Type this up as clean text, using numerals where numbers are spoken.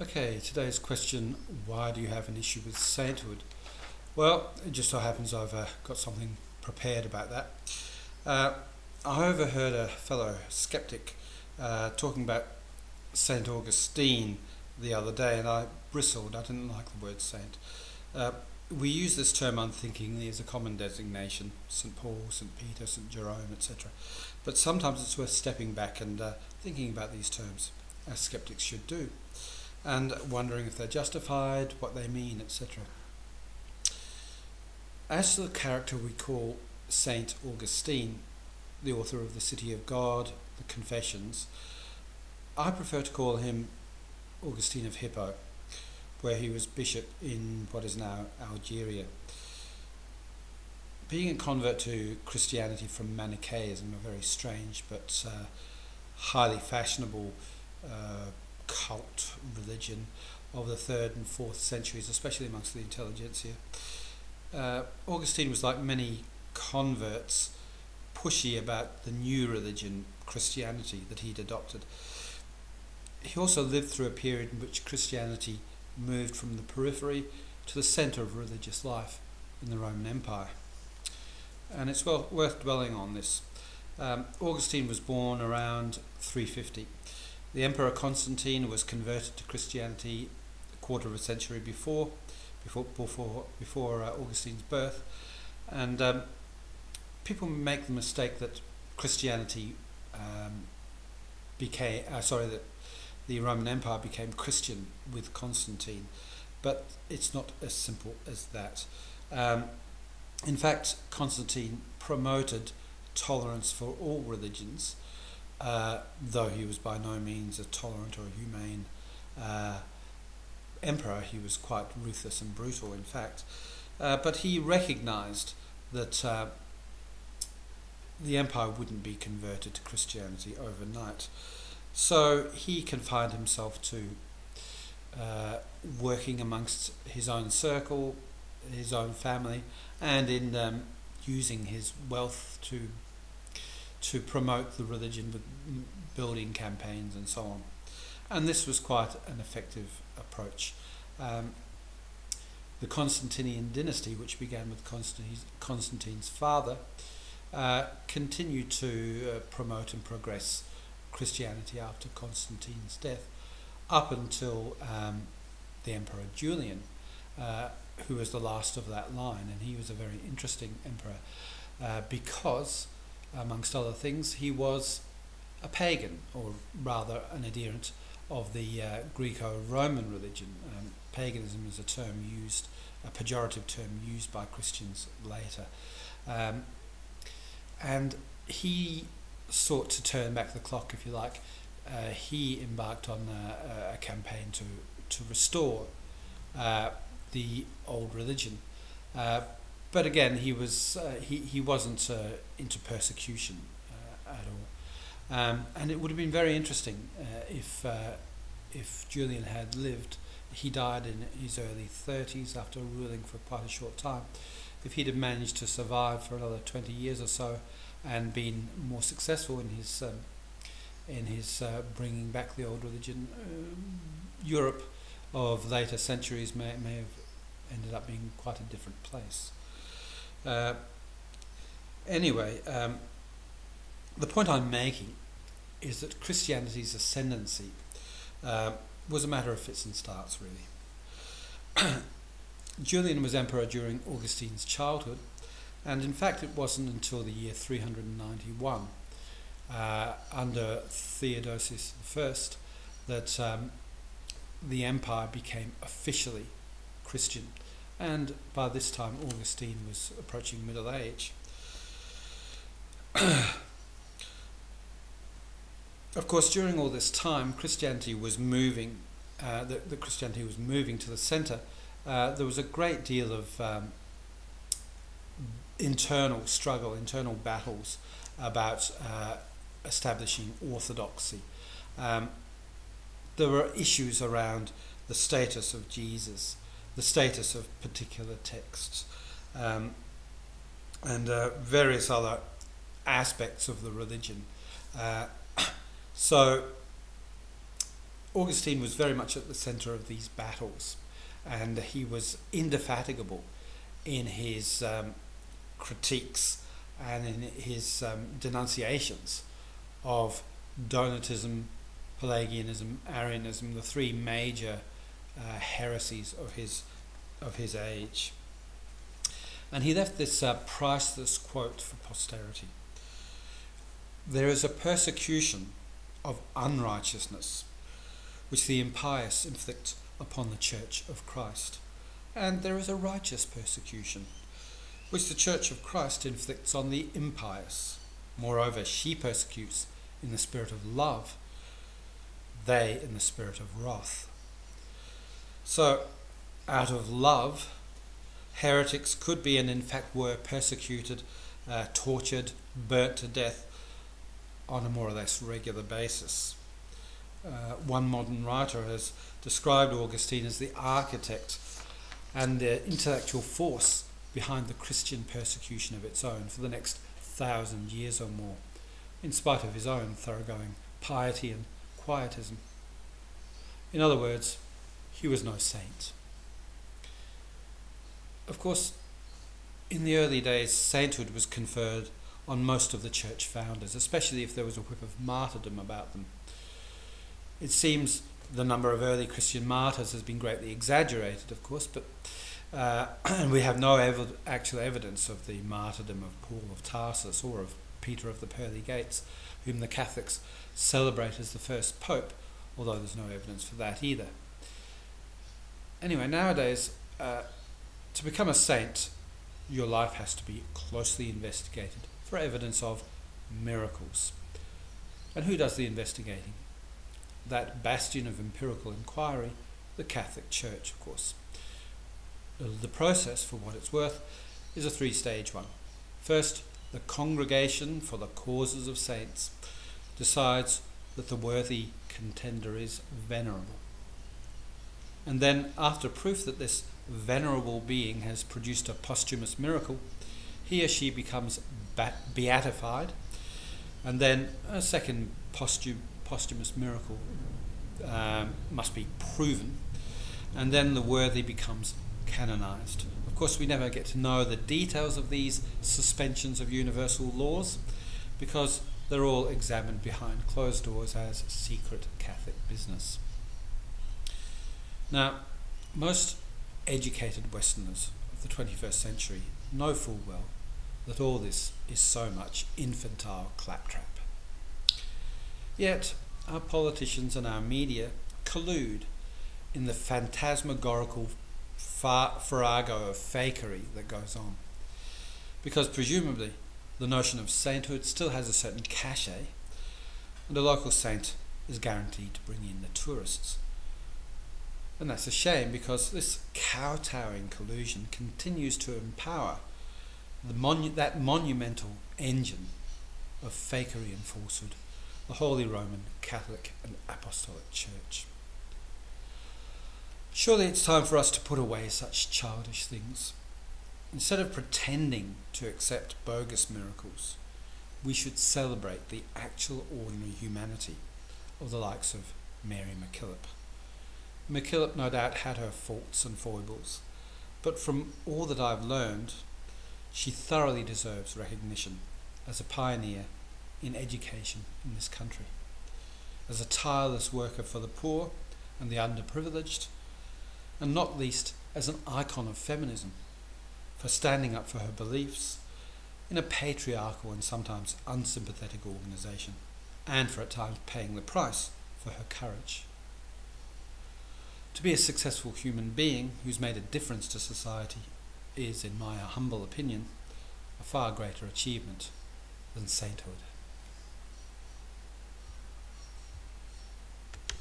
Okay, today's question, why do you have an issue with sainthood? Well, it just so happens I've got something prepared about that. Uh, I overheard a fellow skeptic talking about Saint Augustine the other day, and I bristled. I didn't like the word saint. Uh, we use this term unthinkingly as a common designation, St. Paul, St. Peter, St. Jerome, etc. But sometimes it's worth stepping back and thinking about these terms, as skeptics should do, and wondering if they're justified, what they mean, etc. As to the character we call Saint Augustine, the author of the City of God, the Confessions, I prefer to call him Augustine of Hippo, where he was bishop in what is now Algeria. Being a convert to Christianity from Manichaeism, a very strange but highly fashionable cult religion of the 3rd and 4th centuries, especially amongst the intelligentsia, Augustine was, like many converts, pushy about the new religion, Christianity, that he'd adopted. He also lived through a period in which Christianity moved from the periphery to the centre of religious life in the Roman Empire. And it's worth dwelling on this. Augustine was born around 350. The Emperor Constantine was converted to Christianity a quarter of a century before Augustine's birth, and people make the mistake that Christianity that the Roman Empire became Christian with Constantine, but it's not as simple as that. In fact, Constantine promoted tolerance for all religions, though he was by no means a tolerant or humane emperor. He was quite ruthless and brutal, in fact. But he recognized that the empire wouldn't be converted to Christianity overnight. So he confined himself to working amongst his own circle, his own family, and in using his wealth to promote the religion with building campaigns and so on. And this was quite an effective approach. The Constantinian dynasty, which began with Constantine's father, continued to promote and progress Christianity after Constantine's death, up until the Emperor Julian, who was the last of that line. And he was a very interesting emperor because, amongst other things, he was a pagan, or rather an adherent of the Greco-Roman religion. Paganism is a pejorative term used by Christians later. And he sought to turn back the clock, if you like. He embarked on a campaign to restore the old religion. But again, he wasn't into persecution at all. And it would have been very interesting if Julian had lived. He died in his early 30s after ruling for quite a short time. If he'd have managed to survive for another 20 years or so and been more successful in his bringing back the old religion, Europe of later centuries may have ended up being quite a different place. Anyway, the point I'm making is that Christianity's ascendancy was a matter of fits and starts, really. Julian was emperor during Augustine's childhood, and in fact it wasn't until the year 391, under Theodosius I, that the empire became officially Christian, and by this time Augustine was approaching middle age. Of course, during all this time, Christianity was moving. Christianity was moving to the centre. There was a great deal of internal struggle, internal battles about establishing orthodoxy. There were issues around the status of Jesus, the status of particular texts, and various other aspects of the religion. So Augustine was very much at the centre of these battles, and he was indefatigable in his critiques and in his denunciations of Donatism, Pelagianism, Arianism, the three major heresies of his age. And he left this priceless quote for posterity: "There is a persecution of unrighteousness which the impious inflict upon the Church of Christ, and there is a righteous persecution which the Church of Christ inflicts on the impious. Moreover, she persecutes in the spirit of love, they in the spirit of wrath." So, out of love, heretics could be, and in fact were, persecuted, tortured, burnt to death on a more or less regular basis. One modern writer has described Augustine as the architect and the intellectual force behind the Christian persecution of its own for the next 1,000 years or more, in spite of his own thoroughgoing piety and quietism. In other words, he was no saint. Of course, in the early days, sainthood was conferred on most of the church founders, especially if there was a whiff of martyrdom about them. It seems the number of early Christian martyrs has been greatly exaggerated, of course, but and we have no actual evidence of the martyrdom of Paul of Tarsus or of Peter of the Pearly Gates, whom the Catholics celebrate as the first pope, although there's no evidence for that either. Anyway, nowadays, to become a saint, your life has to be closely investigated for evidence of miracles. And who does the investigating? That bastion of empirical inquiry, the Catholic Church, of course. The process, for what it's worth, is a three-stage one. First, the Congregation for the Causes of Saints decides that the worthy contender is venerable. And then, after proof that this venerable being has produced a posthumous miracle, he or she becomes beatified, and then a second posthumous miracle must be proven, and then the worthy becomes canonized. Of course, we never get to know the details of these suspensions of universal laws, because they're all examined behind closed doors as secret Catholic business. Now, most educated Westerners of the 21st century know full well that all this is so much infantile claptrap. Yet, our politicians and our media collude in the phantasmagorical farrago of fakery that goes on, because presumably the notion of sainthood still has a certain cachet, and a local saint is guaranteed to bring in the tourists. And that's a shame, because this kowtowing collusion continues to empower that monumental engine of fakery and falsehood, the Holy Roman Catholic and Apostolic Church. Surely it's time for us to put away such childish things. Instead of pretending to accept bogus miracles, we should celebrate the actual ordinary humanity of the likes of Mary MacKillop. MacKillop no doubt had her faults and foibles, but from all that I've learned, she thoroughly deserves recognition as a pioneer in education in this country, as a tireless worker for the poor and the underprivileged, and not least as an icon of feminism, for standing up for her beliefs in a patriarchal and sometimes unsympathetic organisation, and for at times paying the price for her courage. To be a successful human being who's made a difference to society is, in my humble opinion, a far greater achievement than sainthood.